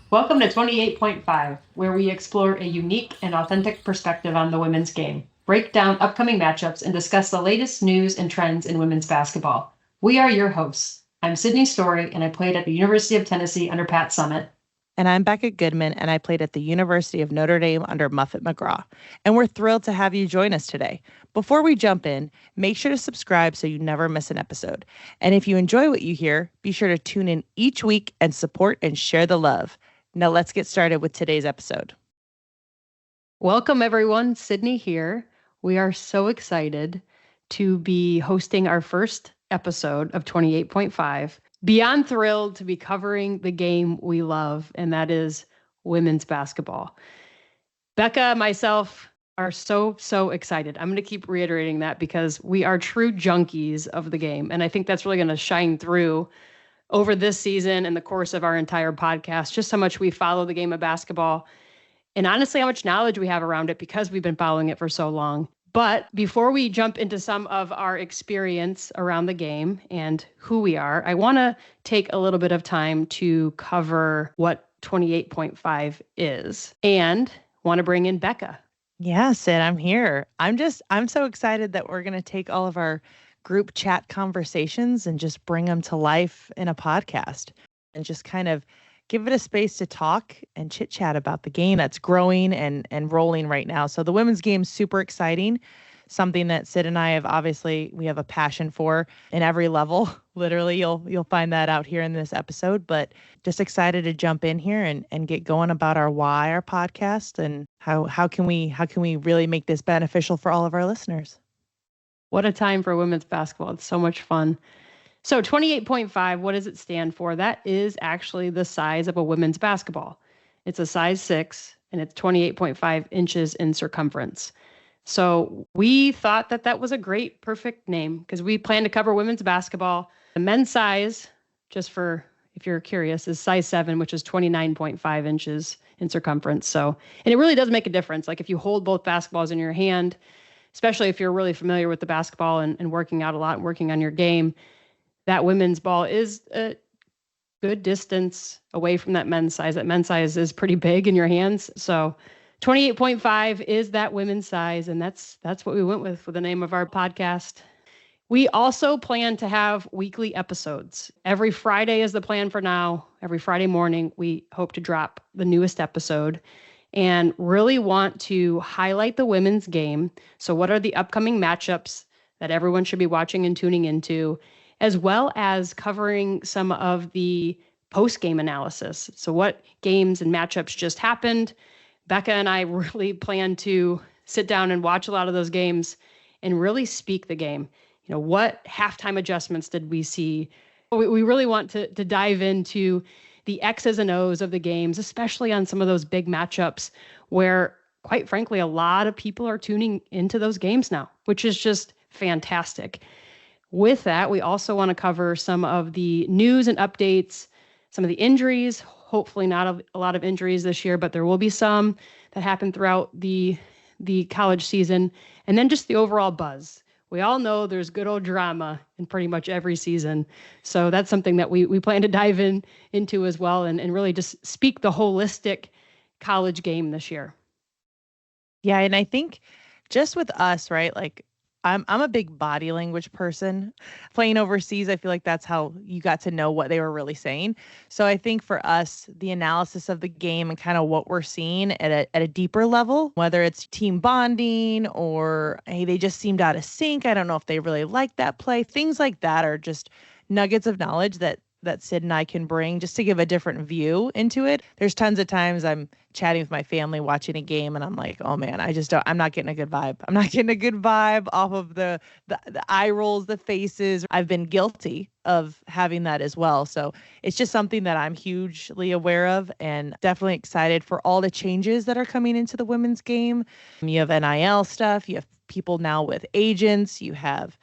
Welcome to 28.5, where we explore a unique and authentic perspective on the women's game, break down upcoming matchups, and discuss the latest news and trends in women's basketball. We are your hosts. I'm Sydney Storey, and I played at the University of Tennessee under Pat Summitt. And I'm Becca Goodman, and I played at the University of Notre Dame under Muffet McGraw. And we're thrilled to have you join us today. Before we jump in, make sure to subscribe so you never miss an episode. And if you enjoy what you hear, be sure to tune in each week and support and share the love. Now let's get started with today's episode. Welcome, everyone. Sydney here. We are so excited to be hosting our first episode of 28.5. Beyond thrilled to be covering the game we love, and that is women's basketball. Becca, myself are so excited. I'm going to keep reiterating that because we are true junkies of the game. And I think that's really going to shine through over this season and the course of our entire podcast, just how much we follow the game of basketball and honestly, how much knowledge we have around it because we've been following it for so long. But before we jump into some of our experience around the game and who we are, I want to take a little bit of time to cover what 28.5 is and want to bring in Becca. Yeah, Sid, I'm here. I'm so excited that we're going to take all of our group chat conversations and just bring them to life in a podcast and just kind of give it a space to talk and chit chat about the game that's growing and rolling right now. So the women's game's super exciting, something that Sid and I we have a passion for in every level. Literally, you'll find that out here in this episode, but just excited to jump in here and get going about our why, our podcast, and how can we really make this beneficial for all of our listeners. What a time for women's basketball. It's so much fun. So 28.5, what does it stand for? That is actually the size of a women's basketball. It's a size 6, and it's 28.5 inches in circumference. So we thought that was a great, perfect name because we plan to cover women's basketball. The men's size, just for if you're curious, is size 7, which is 29.5 inches in circumference. So, and it really does make a difference. Like if you hold both basketballs in your hand, especially if you're really familiar with the basketball and working out a lot and working on your game, that women's ball is a good distance away from that men's size. That men's size is pretty big in your hands. So 28.5 is that women's size. And that's what we went with for the name of our podcast. We also plan to have weekly episodes. Every Friday is the plan for now. Every Friday morning, we hope to drop the newest episode and really want to highlight the women's game. So what are the upcoming matchups that everyone should be watching and tuning into, as well as covering some of the post-game analysis. So what games and matchups just happened. Becca and I really plan to sit down and watch a lot of those games and really speak the game. You know, what halftime adjustments did we see? We really want to dive into the X's and O's of the games, especially on some of those big matchups where, quite frankly, a lot of people are tuning into those games now, which is just fantastic. With that, we also want to cover some of the news and updates, some of the injuries, hopefully not a lot of injuries this year, but there will be some that happen throughout the college season, and then just the overall buzz. We all know there's good old drama in pretty much every season. So that's something that we plan to dive into as well and really just speak the holistic college game this year. Yeah, and I think just with us, right? Like I'm a big body language person. Playing overseas, I feel like that's how you got to know what they were really saying. So I think for us, the analysis of the game and kind of what we're seeing at a deeper level, whether it's team bonding or, hey, they just seemed out of sync. I don't know if they really like that play. Things like that are just nuggets of knowledge that Sid and I can bring just to give a different view into it. There's tons of times I'm chatting with my family watching a game and I'm like, oh man, I'm not getting a good vibe. I'm not getting a good vibe off of the eye rolls, the faces. I've been guilty of having that as well. So it's just something that I'm hugely aware of and definitely excited for all the changes that are coming into the women's game. You have NIL stuff. You have people now with agents. You have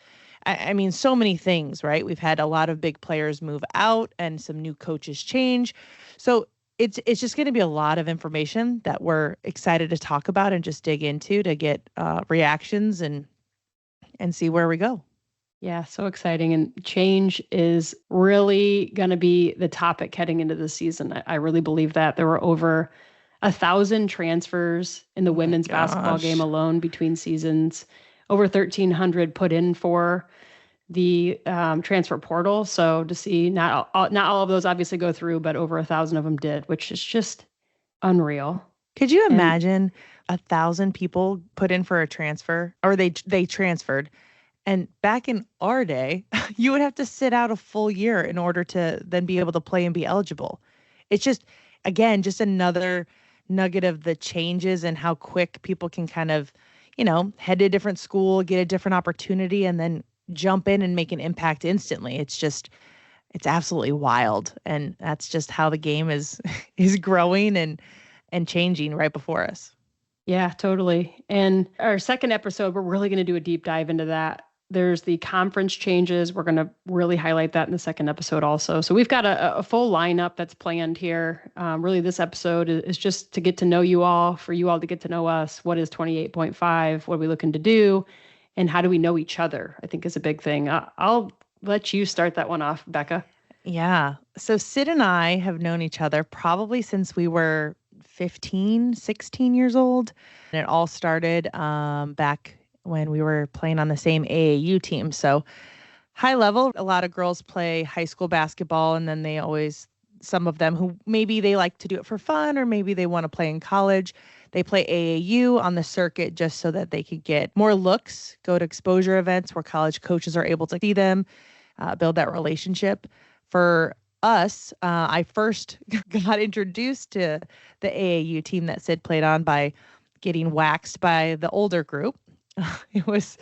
I mean, so many things, right? We've had a lot of big players move out and some new coaches change. So it's just going to be a lot of information that we're excited to talk about and just dig into to get reactions and see where we go. Yeah, so exciting. And change is really going to be the topic heading into the season. I really believe that. There were over 1,000 transfers in the Oh my women's basketball game gosh. alone between seasons, over 1,300 put in for the transfer portal. So to see not all of those obviously go through, but over 1,000 of them did, which is just unreal. Could you And imagine 1,000 people put in for a transfer, or they transferred? And back in our day, you would have to sit out a full year in order to then be able to play and be eligible. It's just, again, just another nugget of the changes and how quick people can kind of, head to a different school, get a different opportunity, and then jump in and make an impact instantly. It's absolutely wild. And that's just how the game is is growing and changing right before us. yeah, totally. And our second episode, we're really going to do a deep dive into that. There's the conference changes. We're going to really highlight that in the second episode also. So we've got a full lineup that's planned here. Really, this episode is just to get to know you all, for you all to get to know us. What is 28.5? What are we looking to do? And how do we know each other? I think is a big thing. I'll let you start that one off, Becca. Yeah. So Sid and I have known each other probably since we were 15, 16 years old. And it all started back when we were playing on the same AAU team. So high level, a lot of girls play high school basketball, and then some of them who maybe they like to do it for fun, or maybe they want to play in college. They play AAU on the circuit just so that they could get more looks, go to exposure events where college coaches are able to see them, build that relationship. For us, I first got introduced to the AAU team that Sid played on by getting waxed by the older group. It was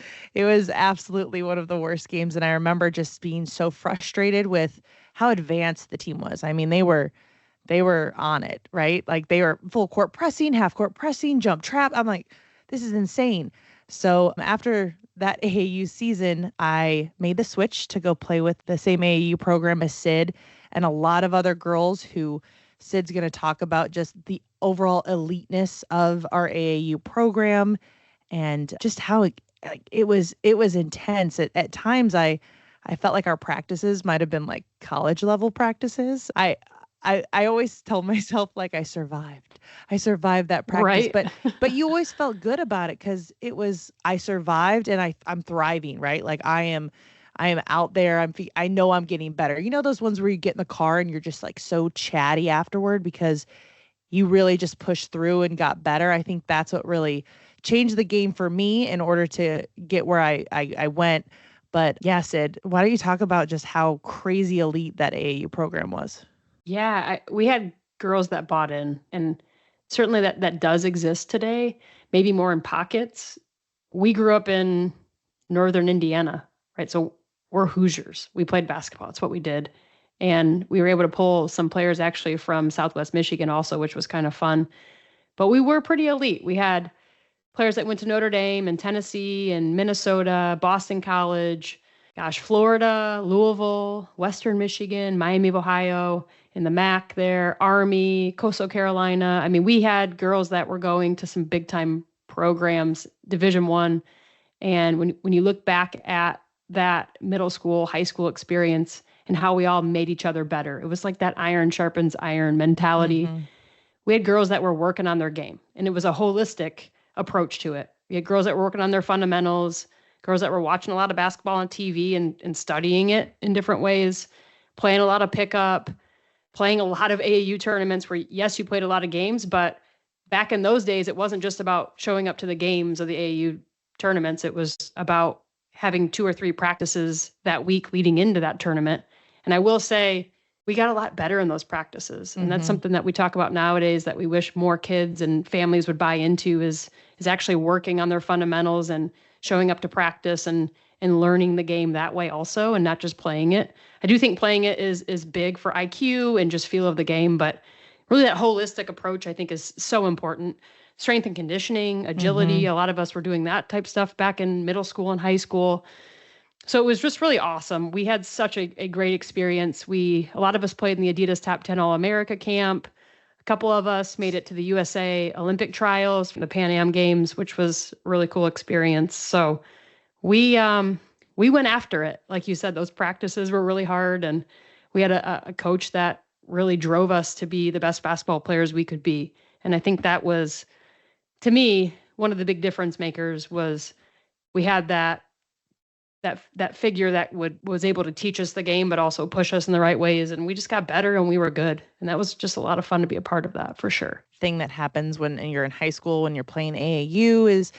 absolutely one of the worst games, and I remember just being so frustrated with how advanced the team was. I mean, they were on it, right? Like they were full court pressing, half court pressing, jump trap. I'm like, this is insane. So after that AAU season, I made the switch to go play with the same AAU program as Sid and a lot of other girls who Sid's going to talk about, just the overall eliteness of our AAU program and just how it was intense. At times I felt like our practices might have been like college level practices. I always tell myself like I survived that practice, Right. but you always felt good about it because I survived and I'm thriving, right? Like I am out there. I know I'm getting better. You know those ones where you get in the car and you're just like so chatty afterward because you really just pushed through and got better. I think that's what really changed the game for me in order to get where I went. But yeah, Sid, why don't you talk about just how crazy elite that AAU program was? Yeah, we had girls that bought in, and certainly that does exist today, maybe more in pockets. We grew up in northern Indiana, right? So we're Hoosiers. We played basketball. That's what we did. And we were able to pull some players actually from Southwest Michigan also, which was kind of fun. But we were pretty elite. We had players that went to Notre Dame and Tennessee and Minnesota, Boston College, gosh, Florida, Louisville, Western Michigan, Miami of Ohio, in the MAC there, Army, Coastal Carolina. I mean, we had girls that were going to some big time programs, Division One. And when you look back at that middle school, high school experience and how we all made each other better, it was like that iron sharpens iron mentality. Mm-hmm. We had girls that were working on their game, and it was a holistic approach to it. We had girls that were working on their fundamentals, girls that were watching a lot of basketball on TV and studying it in different ways, playing a lot of pickup, playing a lot of AAU tournaments where, yes, you played a lot of games, but back in those days, it wasn't just about showing up to the games of the AAU tournaments. It was about having 2 or 3 practices that week leading into that tournament. And I will say, we got a lot better in those practices. And that's Mm-hmm. something that we talk about nowadays that we wish more kids and families would buy into is actually working on their fundamentals and showing up to practice and learning the game that way also, and not just playing it. I do think playing it is big for IQ and just feel of the game, but really that holistic approach I think is so important. Strength and conditioning, agility, Mm-hmm. a lot of us were doing that type stuff back in middle school and high school. So it was just really awesome. We had such a great experience. A lot of us played in the Adidas Top 10 All-America camp. A couple of us made it to the USA Olympic trials for the Pan Am Games, which was a really cool experience. So we we went after it. Like you said, those practices were really hard, and we had a coach that really drove us to be the best basketball players we could be. And I think that was, to me, one of the big difference makers was we had that figure that was able to teach us the game, but also push us in the right ways. And we just got better and we were good. And that was just a lot of fun to be a part of that, for sure. Thing that happens when you're in high school, when you're playing AAU is,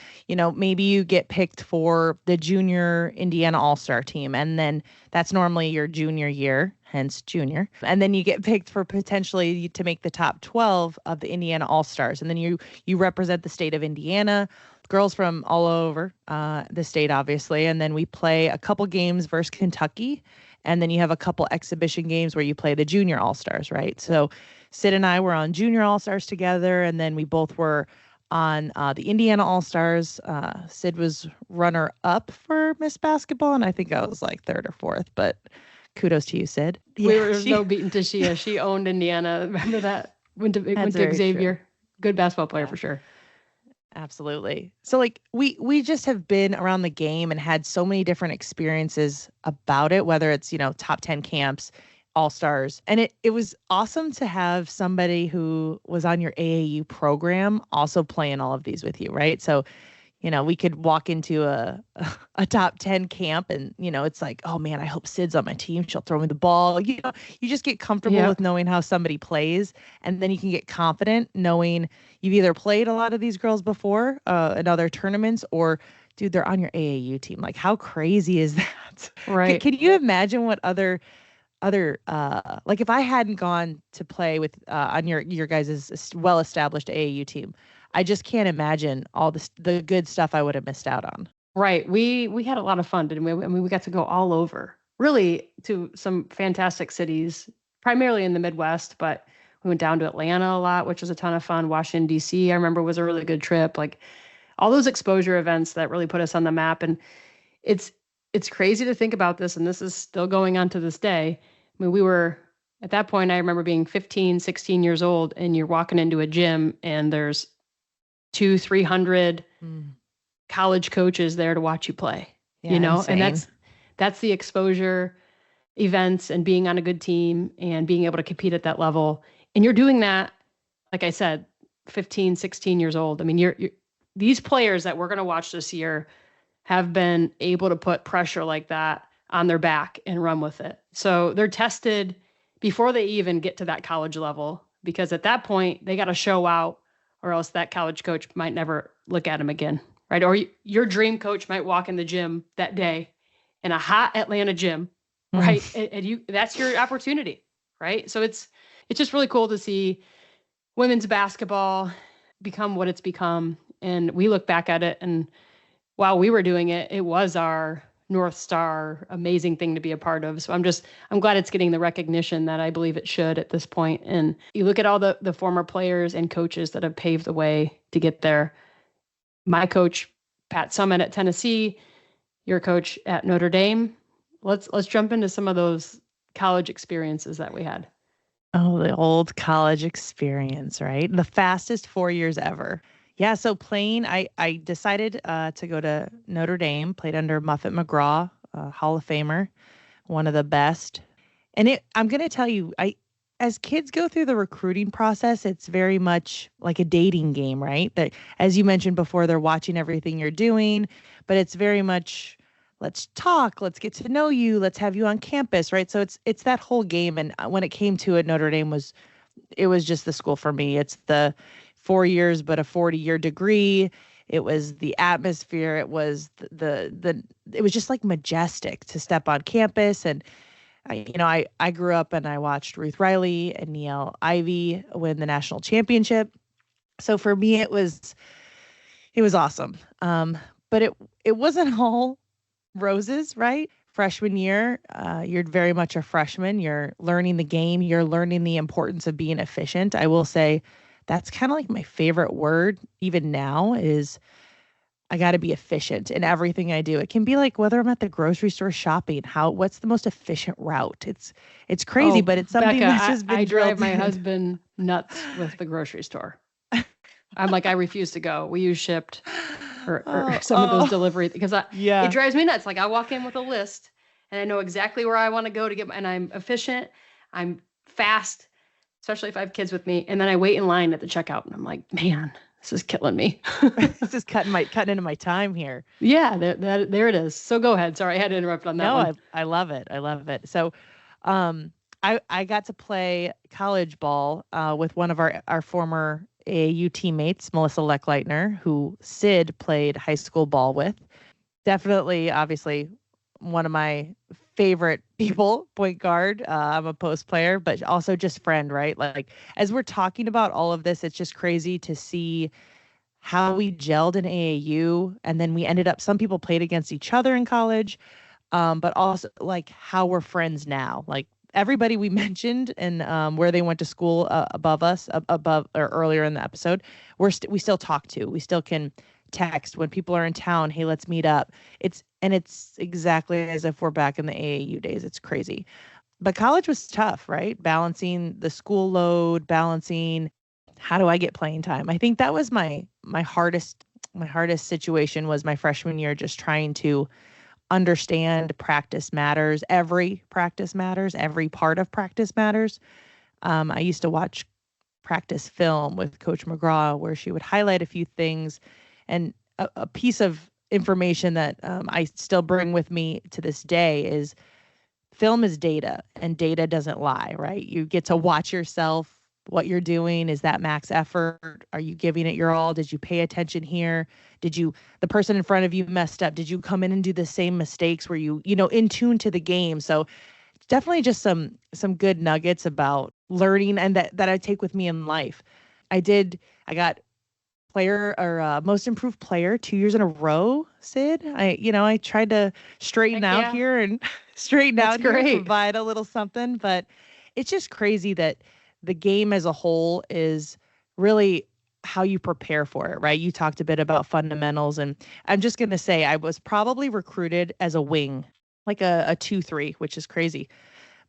maybe you get picked for the junior Indiana All-Star team. And then that's normally your junior year, hence junior. And then you get picked for potentially to make the top 12 of the Indiana All-Stars. And then you represent the state of Indiana, girls from all over the state, obviously. And then we play a couple games versus Kentucky. And then you have a couple exhibition games where you play the junior All-Stars, right? So Sid and I were on junior All-Stars together, and then we both were on the Indiana All-Stars. Sid was runner-up for Miss Basketball, and I think I was like third or fourth, but kudos to you, Sid. No beating to Shia. She owned Indiana. Remember that? Went to Xavier. True. Good basketball player for sure. Absolutely. So like we just have been around the game and had so many different experiences about it, whether it's, top 10 camps, all-stars. And it was awesome to have somebody who was on your AAU program also playing all of these with you, right? So, we could walk into a top 10 camp and, it's like, oh man, I hope Sid's on my team. She'll throw me the ball. You just get comfortable with knowing how somebody plays. And then you can get confident knowing you've either played a lot of these girls before in other tournaments, or dude, they're on your AAU team. Like, how crazy is that? Right. Can you imagine what other like if I hadn't gone to play with on your guys' well-established AAU team, I just can't imagine all the good stuff I would have missed out on. Right. We had a lot of fun, didn't we? I mean, we got to go all over, really, to some fantastic cities, primarily in the Midwest, but we went down to Atlanta a lot, which was a ton of fun. Washington, D.C., I remember, was a really good trip. Like, all those exposure events that really put us on the map. And it's crazy to think about this, and this is still going on to this day. I mean, we were, at that point, I remember being 15, 16 years old, and you're walking into a gym, and there's 200-300 college coaches there to watch you play, insane. And that's the exposure events and being on a good team and being able to compete at that level. And you're doing that, like I said, 15, 16 years old. I mean, you're these players that we're going to watch this year have been able to put pressure like that on their back and run with it. So they're tested before they even get to that college level, because at that point they got to show out, or else that college coach might never look at him again, right? Or your dream coach might walk in the gym that day in a hot Atlanta gym, right? And that's your opportunity, right? So it's just really cool to see women's basketball become what it's become. And we look back at it, and while we were doing it, it was our North Star, amazing thing to be a part of. So I'm glad it's getting the recognition that I believe it should at this point. And you look at all the former players and coaches that have paved the way to get there. My coach, Pat Summit at Tennessee, your coach at Notre Dame. Let's jump into some of those college experiences that we had. Oh, the old college experience, right? The fastest 4 years ever. Yeah, so playing, I decided to go to Notre Dame, played under Muffet McGraw, Hall of Famer, one of the best. And I'm going to tell you, as kids go through the recruiting process, it's very much like a dating game, right? That, as you mentioned before, they're watching everything you're doing, but it's very much, let's talk, let's get to know you, let's have you on campus, right? So it's that whole game. And when it came to it, Notre Dame was just the school for me. It's the 4 years, but a 40-year degree. It was the atmosphere. It was it was just like majestic to step on campus. And I grew up and I watched Ruth Riley and Niele Ivey win the national championship. So for me, it was awesome. But it wasn't all roses, right? Freshman year, you're very much a freshman. You're learning the game. You're learning the importance of being efficient. I will say that's kind of like my favorite word even now is I got to be efficient in everything I do. It can be like whether I'm at the grocery store shopping, what's the most efficient route? It's crazy, but it's something Becca, that's just been I drive my in. husband nuts with the grocery store. I'm like, I refuse to go. We use Shipt. or some of those delivery, because Yeah. it drives me nuts. Like I walk in with a list and I know exactly where I want to go to get, and I'm efficient, I'm fast, especially if I have kids with me. And then I wait in line at the checkout and I'm like, man, this is killing me. This is cutting into my time here. Yeah, there it is. So go ahead. Sorry, I had to interrupt on that one. No, I love it. I love it. So, I got to play college ball with one of our former AAU teammates, Melissa Leckleitner, who Sid played high school ball with. Definitely, obviously, one of my favorite people, point guard. I'm a post player, but also just friend, right? Like, as we're talking about all of this, it's just crazy to see how we gelled in AAU. And then we ended up, some people played against each other in college, but also like how we're friends now. Like, everybody we mentioned and where they went to school above us, above or earlier in the episode, we still talk to. We still can text when people are in town. Hey, let's meet up. It's exactly as if we're back in the AAU days. It's crazy. But college was tough, right? Balancing the school load, balancing how do I get playing time. I think that was my hardest situation was my freshman year, just trying to understand practice matters. Every practice matters. Every part of practice matters. I used to watch practice film with Coach McGraw where she would highlight a few things. And a piece of information that I still bring with me to this day is film is data, and data doesn't lie, right? You get to watch yourself, what you're doing. Is that max effort? Are you giving it your all? Did you pay attention here? The person in front of you messed up? Did you come in and do the same mistakes? Were you in tune to the game? So it's definitely just some good nuggets about learning and that I take with me in life. I got player or most improved player 2 years in a row, Sid. I tried to straighten out here and provide a little something, but it's just crazy that the game as a whole is really how you prepare for it, right? You talked a bit about fundamentals, and I'm just going to say I was probably recruited as a wing, like a 2-3, which is crazy.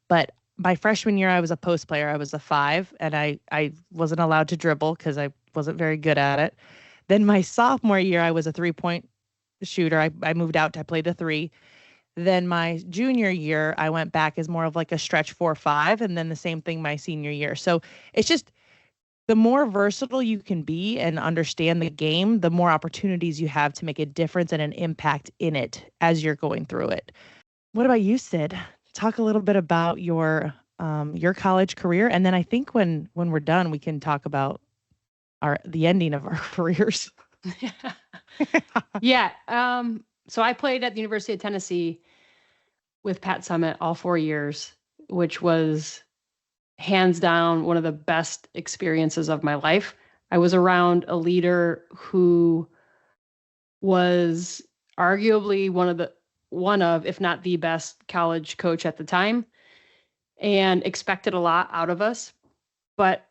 But my freshman year, I was a post player. I was a 5, and I wasn't allowed to dribble because I wasn't very good at it. Then my sophomore year, I was a 3-point shooter. I moved out to play the 3. Then my junior year, I went back as more of like a stretch 4-5, and then the same thing my senior year. So it's just the more versatile you can be and understand the game, the more opportunities you have to make a difference and an impact in it as you're going through it. What about you, Sid? Talk a little bit about your college career, and then I think when we're done, we can talk about the ending of our careers. Yeah. So I played at the University of Tennessee with Pat Summitt all 4 years, which was hands down one of the best experiences of my life. I was around a leader who was arguably one of, if not the best college coach at the time, and expected a lot out of us. But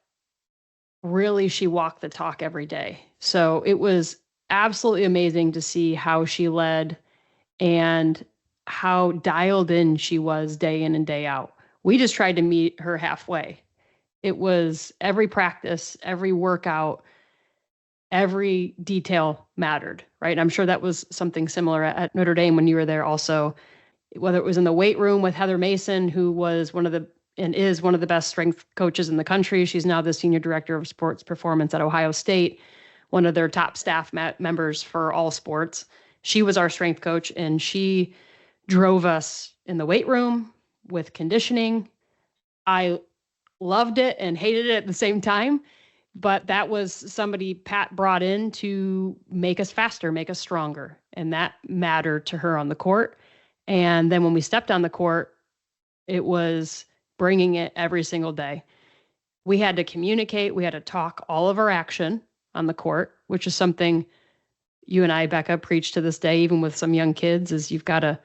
really, she walked the talk every day. So it was absolutely amazing to see how she led and how dialed in she was day in and day out. We just tried to meet her halfway. It was every practice, every workout, every detail mattered, right? And I'm sure that was something similar at Notre Dame when you were there also, whether it was in the weight room with Heather Mason, who was is one of the best strength coaches in the country. She's now the senior director of sports performance at Ohio State, one of their top staff members for all sports. She was our strength coach, and she drove us in the weight room with conditioning. I loved it and hated it at the same time, but that was somebody Pat brought in to make us faster, make us stronger, and that mattered to her on the court. And then when we stepped on the court, it was bringing it every single day. We had to communicate. We had to talk all of our action on the court, which is something you and I, Becca, preach to this day, even with some young kids, is you've got to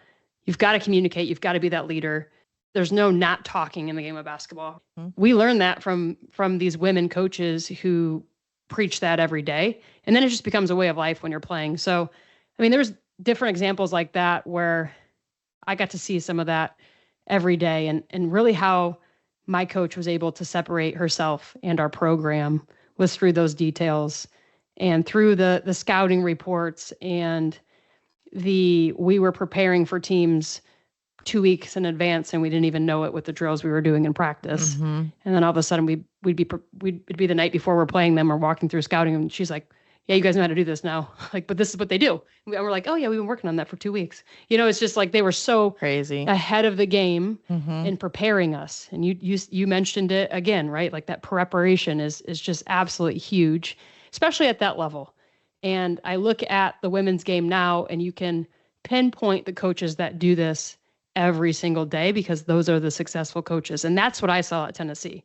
communicate. You've got to be that leader. There's no not talking in the game of basketball. Mm-hmm. We learned that from these women coaches who preach that every day. And then it just becomes a way of life when you're playing. So, I mean, there's different examples like that where I got to see some of that every day, and really how my coach was able to separate herself and our program was through those details And through the scouting reports and we were preparing for teams 2 weeks in advance, and we didn't even know it with the drills we were doing in practice. Mm-hmm. And then all of a sudden it'd be the night before we're playing them or walking through scouting, and she's like, yeah, you guys know how to do this now. Like, but this is what they do. And we're like, oh yeah, we've been working on that for 2 weeks. It's just like they were so crazy ahead of the game in preparing us. And you mentioned it again, right? Like that preparation is just absolutely huge, especially at that level. And I look at the women's game now, and you can pinpoint the coaches that do this every single day because those are the successful coaches. And that's what I saw at Tennessee.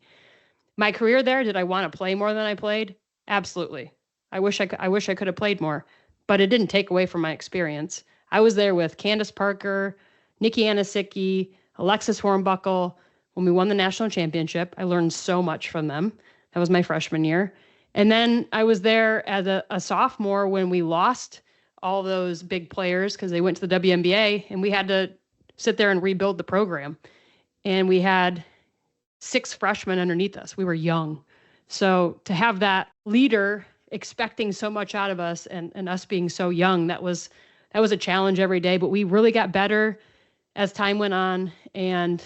My career there, did I want to play more than I played? Absolutely. I wish I could have played more, but it didn't take away from my experience. I was there with Candace Parker, Nikki Anisicki, Alexis Hornbuckle. When we won the national championship, I learned so much from them. That was my freshman year. And then I was there as a sophomore when we lost all those big players because they went to the WNBA, and we had to sit there and rebuild the program. And we had 6 freshmen underneath us. We were young. So to have that leader expecting so much out of us and us being so young, that was a challenge every day. But we really got better as time went on. And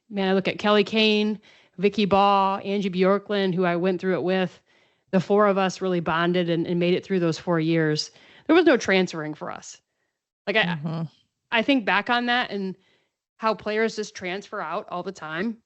man, I look at Kelly Kane, Vicky Baugh, Angie Bjorklund, who I went through it with. The 4 of us really bonded and made it through those 4 years. There was no transferring for us. Like I think back on that and how players just transfer out all the time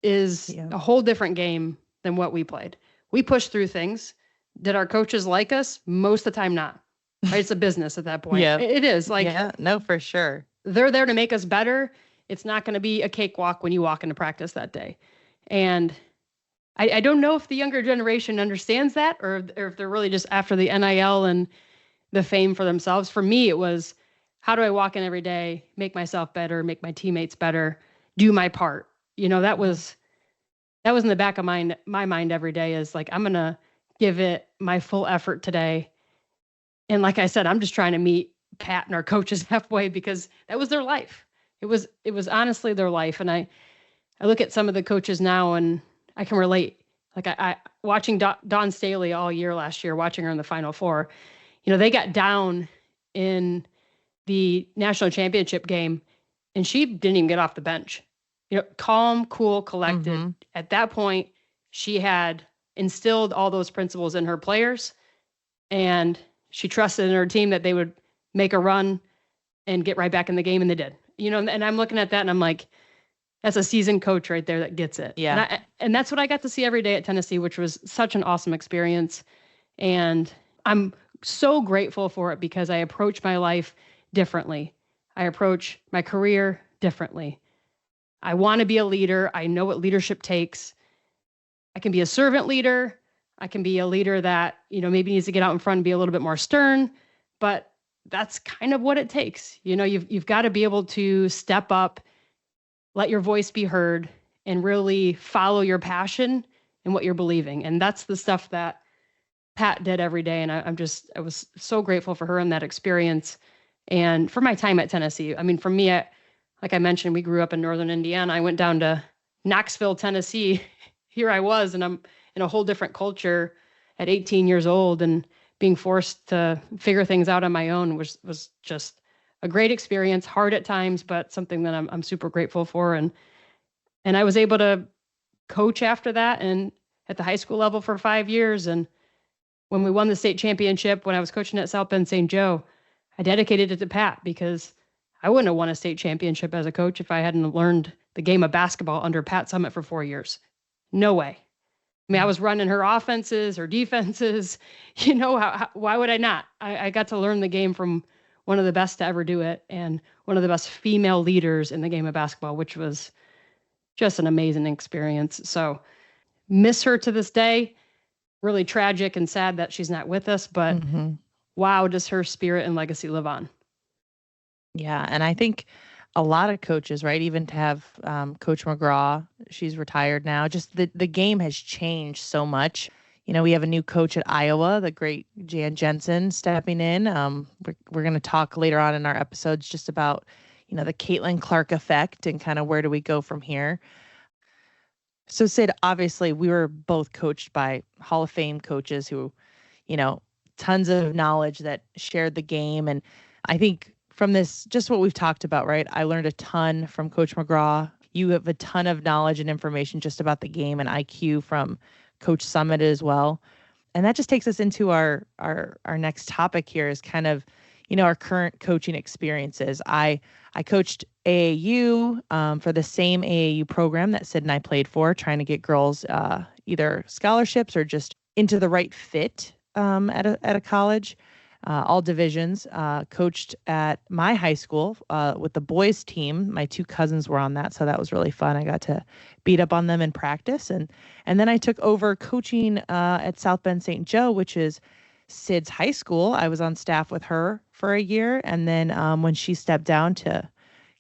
is a whole different game than what we played. We pushed through things. Did our coaches like us? Most of the time, not. Right? It's a business at that point. Yeah. It is. Like, yeah, no, for sure. They're there to make us better. It's not going to be a cakewalk when you walk into practice that day. And I don't know if the younger generation understands that or if they're really just after the NIL and the fame for themselves. For me, it was, how do I walk in every day, make myself better, make my teammates better, do my part? That was in the back of my mind every day, is like, I'm going to give it my full effort today. And like I said, I'm just trying to meet Pat and our coaches halfway because that was their life. It was honestly their life. And I look at some of the coaches now and I can relate. Like I watching Dawn Staley all year last year, watching her in the Final Four, they got down in the national championship game and she didn't even get off the bench. Calm, cool, collected. Mm-hmm. At that point, she had instilled all those principles in her players, and she trusted in her team that they would make a run and get right back in the game, and they did. And I'm looking at that, and I'm like, that's a seasoned coach right there that gets it. Yeah. And that's what I got to see every day at Tennessee, which was such an awesome experience. And I'm so grateful for it because I approach my life differently. I approach my career differently. I want to be a leader. I know what leadership takes. I can be a servant leader. I can be a leader that, maybe needs to get out in front and be a little bit more stern, but that's kind of what it takes. You've got to be able to step up, let your voice be heard, and really follow your passion and what you're believing. And that's the stuff that Pat did every day. And I was so grateful for her and that experience and for my time at Tennessee. I mean, for me, like I mentioned, we grew up in Northern Indiana. I went down to Knoxville, Tennessee. Here I was, and I'm in a whole different culture at 18 years old, and being forced to figure things out on my own was just a great experience, hard at times, but something that I'm super grateful for. And I was able to coach after that and at the high school level for 5 years. And when we won the state championship, when I was coaching at South Bend St. Joe, I dedicated it to Pat because I wouldn't have won a state championship as a coach if I hadn't learned the game of basketball under Pat Summitt for 4 years. No way. I mean, I was running her offenses, her defenses. Why would I not? I got to learn the game from one of the best to ever do it and one of the best female leaders in the game of basketball, which was just an amazing experience. So miss her to this day. Really tragic and sad that she's not with us, but wow, does her spirit and legacy live on. Yeah, and I think a lot of coaches, right, even to have Coach McGraw, she's retired now, just the game has changed so much. We have a new coach at Iowa, the great Jan Jensen, stepping in. We're going to talk later on in our episodes just about, the Caitlin Clark effect and kind of where do we go from here. So Sid, obviously we were both coached by Hall of Fame coaches who, tons of knowledge that shared the game. And I think from this, just what we've talked about, right? I learned a ton from Coach McGraw. You have a ton of knowledge and information just about the game and IQ from Coach Summit as well. And that just takes us into our next topic here is kind of, our current coaching experiences. I coached AAU for the same AAU program that Sid and I played for, trying to get girls either scholarships or just into the right fit at a college. All divisions. Coached at my high school with the boys team. My two cousins were on that, so that was really fun. I got to beat up on them in practice, and then I took over coaching at South Bend St. Joe, which is Sid's high school. I was on staff with her for a year, and then when she stepped down to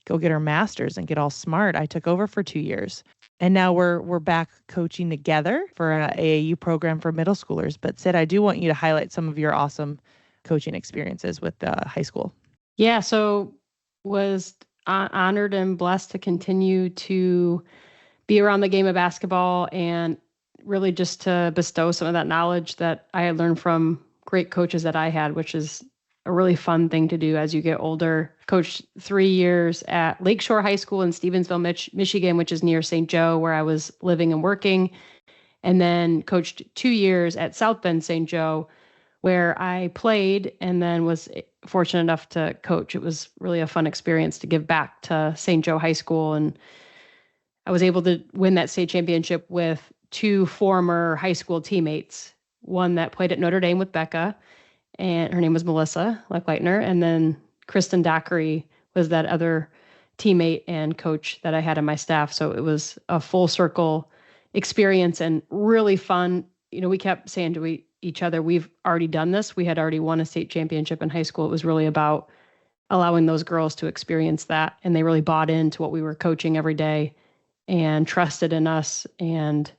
go get her master's and get all smart, I took over for 2 years. And now we're back coaching together for an AAU program for middle schoolers. But Sid, I do want you to highlight some of your awesome coaching experiences with high school. Yeah, so was honored and blessed to continue to be around the game of basketball and really just to bestow some of that knowledge that I had learned from great coaches that I had, which is a really fun thing to do as you get older. Coached 3 years at Lakeshore High School in Stevensville, Michigan, which is near St. Joe, where I was living and working. And then coached 2 years at South Bend St. Joe, where I played and then was fortunate enough to coach. It was really a fun experience to give back to St. Joe High School. And I was able to win that state championship with 2 former high school teammates, one that played at Notre Dame with Becca, and her name was Melissa Leckleitner. And then Kristen Dockery was that other teammate and coach that I had on my staff. So it was a full circle experience and really fun. We kept saying to each other, we've already done this. We had already won a state championship in high school. It was really about allowing those girls to experience that. And they really bought into what we were coaching every day and trusted in us. And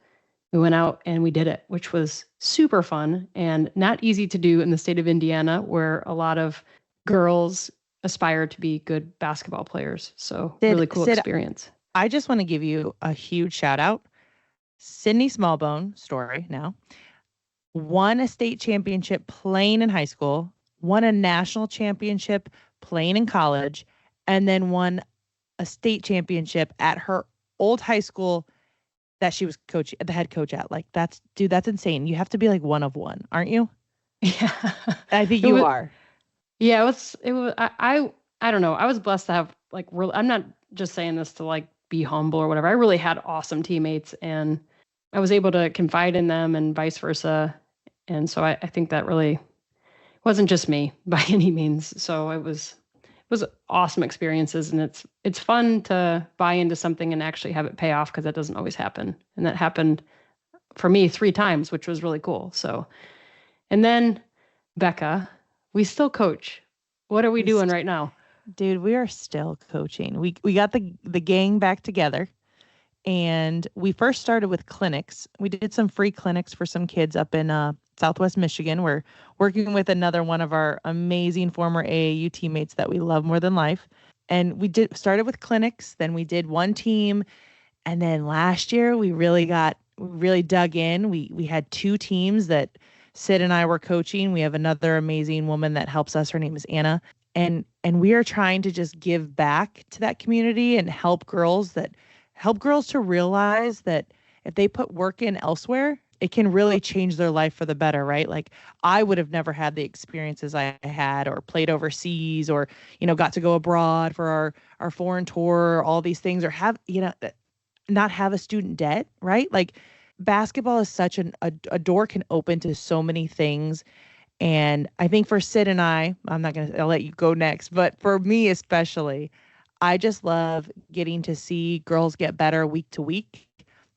we went out and we did it, which was super fun and not easy to do in the state of Indiana, where a lot of girls aspire to be good basketball players. So really cool experience. I just want to give you a huge shout out. Sydney Smallbone, Storey now, won a state championship playing in high school, won a national championship playing in college, and then won a state championship at her old high school that she was the head coach at. Like, that's insane. You have to be like one of one, aren't you? Yeah. I think you are. Yeah, it was I don't know. I was blessed to have I'm not just saying this to be humble or whatever. I really had awesome teammates and I was able to confide in them and vice versa. And so I think that really wasn't just me by any means. So it was awesome experiences, and it's fun to buy into something and actually have it pay off, because that doesn't always happen. And that happened for me 3 times, which was really cool. So, and then Becca, we still coach. What are we doing right now? Dude, we are still coaching. We got the gang back together, and we first started with clinics. We did some free clinics for some kids up in Southwest Michigan. We're working with another one of our amazing former AAU teammates that we love more than life. And we started with clinics, then we did one team. And then last year we really dug in. We had 2 teams that Sid and I were coaching. We have another amazing woman that helps us. Her name is Anna. And we are trying to just give back to that community and help girls to realize that if they put work in elsewhere, it can really change their life for the better, right? Like, I would have never had the experiences I had, or played overseas, or, got to go abroad for our foreign tour, all these things, or not have a student debt, right? Like, basketball is such a door can open to so many things. And I think for Sid and I'll let you go next, but for me especially, I just love getting to see girls get better week to week.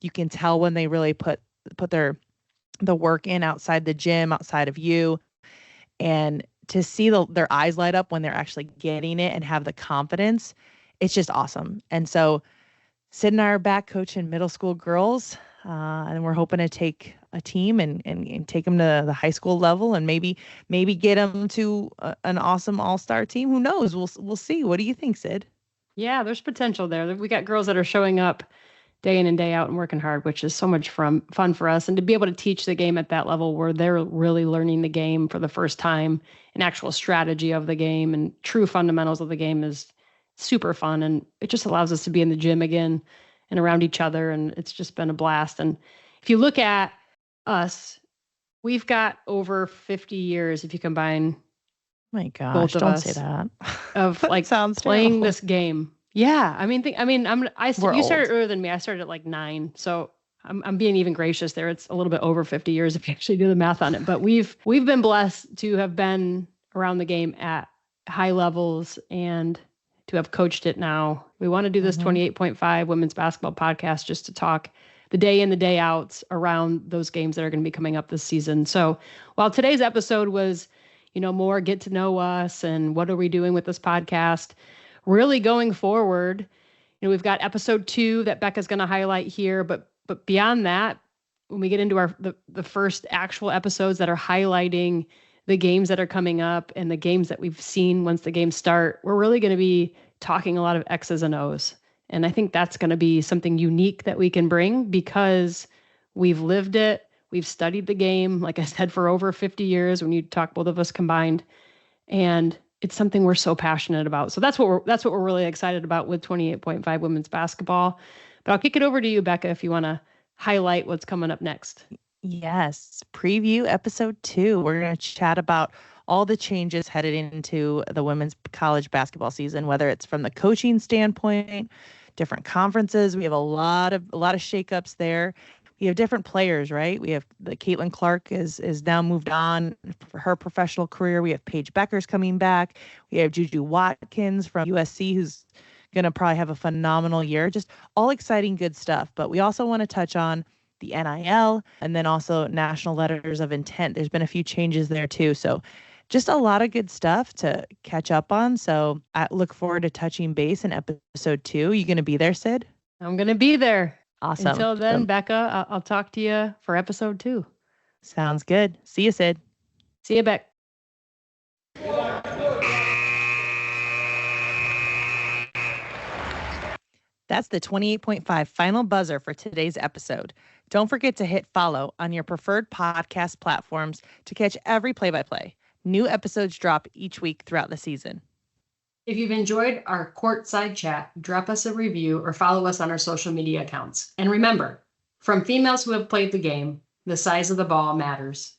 You can tell when they really put the work in outside the gym, outside of you, and to see their eyes light up when they're actually getting it and have the confidence, it's just awesome. And so Sid and I are back coaching middle school girls, and we're hoping to take a team and take them to the high school level, and maybe get them to an awesome all-star team. Who knows? We'll see. What do you think, Sid? Yeah, there's potential there. We got girls that are showing up day in and day out and working hard, which is so much fun for us. And to be able to teach the game at that level where they're really learning the game for the first time, an actual strategy of the game and true fundamentals of the game is super fun. And it just allows us to be in the gym again and around each other. And it's just been a blast. And if you look at us, we've got over 50 years, if you combine My gosh, both of don't us, say that. of like Sounds playing terrible. this game. Yeah, I mean, We're you started old. earlier than me. I started at like 9, so I'm being even gracious there. It's a little bit over 50 years if you actually do the math on it. But we've been blessed to have been around the game at high levels and to have coached it now. We want to do this 28.5 women's basketball podcast just to talk the day in, the day outs around those games that are going to be coming up this season. So while today's episode was, more get to know us and what are we doing with this podcast, really going forward, we've got episode 2 that Becca's going to highlight here, but beyond that, when we get into the first actual episodes that are highlighting the games that are coming up and the games that we've seen once the games start, we're really going to be talking a lot of X's and O's. And I think that's going to be something unique that we can bring because we've lived it. We've studied the game, like I said, for over 50 years when you talk both of us combined. And it's something we're so passionate about. So that's what we're really excited about with 28.5 women's basketball. But I'll kick it over to you, Becca, if you want to highlight what's coming up next. Yes, preview episode 2. We're going to chat about all the changes headed into the women's college basketball season, whether it's from the coaching standpoint, different conferences. We have a lot of shakeups there. We have different players, right? We have the Caitlin Clark is now moved on for her professional career. We have Paige Beckers coming back. We have Juju Watkins from USC, who's going to probably have a phenomenal year. Just all exciting, good stuff. But we also want to touch on the NIL and then also national letters of intent. There's been a few changes there too. So just a lot of good stuff to catch up on. So I look forward to touching base in episode 2. You going to be there, Sid? I'm going to be there. Awesome. Until then, Becca, I'll talk to you for episode 2. Sounds good. See you, Sid. See you, Beck. That's the 28.5 final buzzer for today's episode. Don't forget to hit follow on your preferred podcast platforms to catch every play-by-play. New episodes drop each week throughout the season. If you've enjoyed our courtside chat, drop us a review or follow us on our social media accounts. And remember, from females who have played the game, the size of the ball matters.